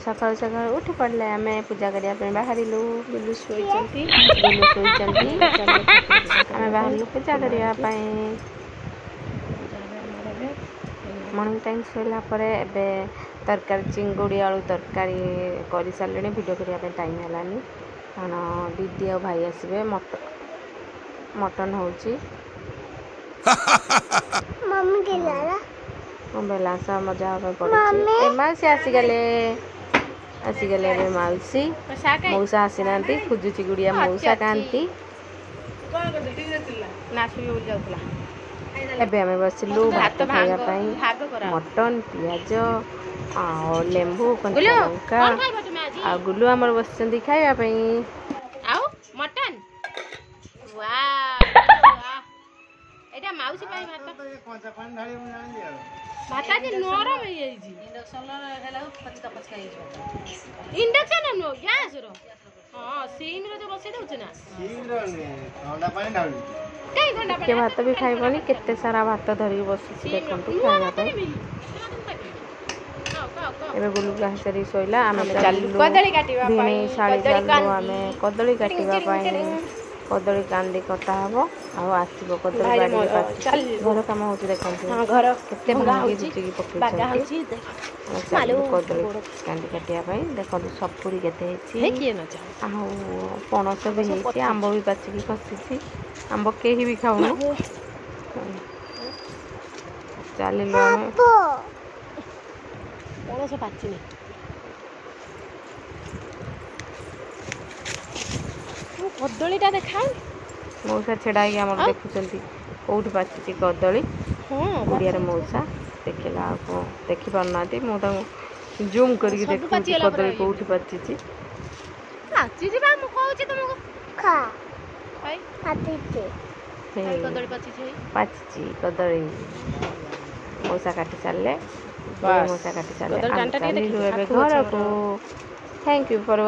सकाल सकाल उठी पड़े आम पूजा करने बाहर बुलू शोइचंती आम बाहर पूजा करने मॉर्निंग टाइम सोला तरकारी चिंगुड़ी आलू तरकारी कर सारे वीडियो करने टाइम है कारण दीदी और भाई आसबे मटन हो बेलासा मजा पड़े मौसी आसीगले मौसी मौसा आसी ना खोजुची गुड़िया मौसा कहती एबे हमें बसिलु भात खाइबा मटन पियाज लेंबू कंचा लंका आ गुलू आमर बस खाइबा मटन एटा माउसी भात भात आज नरम हो इंडक्शन नो गैस रो हां सीम रो जो बसे दउछ ना के भात भी खाइबनी केते सारा भात धरी बसी देखंतु खाइबा एबे गुलू गाहसरी सोइला आमे चालू कदली काटिबा भिणी साड़ी चालू आमे कदली काटिबा कदली कांदी कटा हबो आ आसीबो कदली बाड़ी घर काम होची देखंतु हां घर केते भागी जुटी की पके छी मालू कदली कांदी काटिया पई देखंतु सपुरी केते छी हे किए न जा आ पणस भी हेची आंबो भी पाची की खसी छी आंबो केही भी खाउनु चालिलो आमे पणस पाची नहीं कदलीटा देखा मौसा छेड़ा आम देखुंट कौट पाची कदली गुड़िया मौसा देखला देखी पारना मुझे जूम करके देखुँ कदली कौट पाची पाची कदली मौसा काटी सारे मौसा काटी सारे घर को थैंक यू फॉर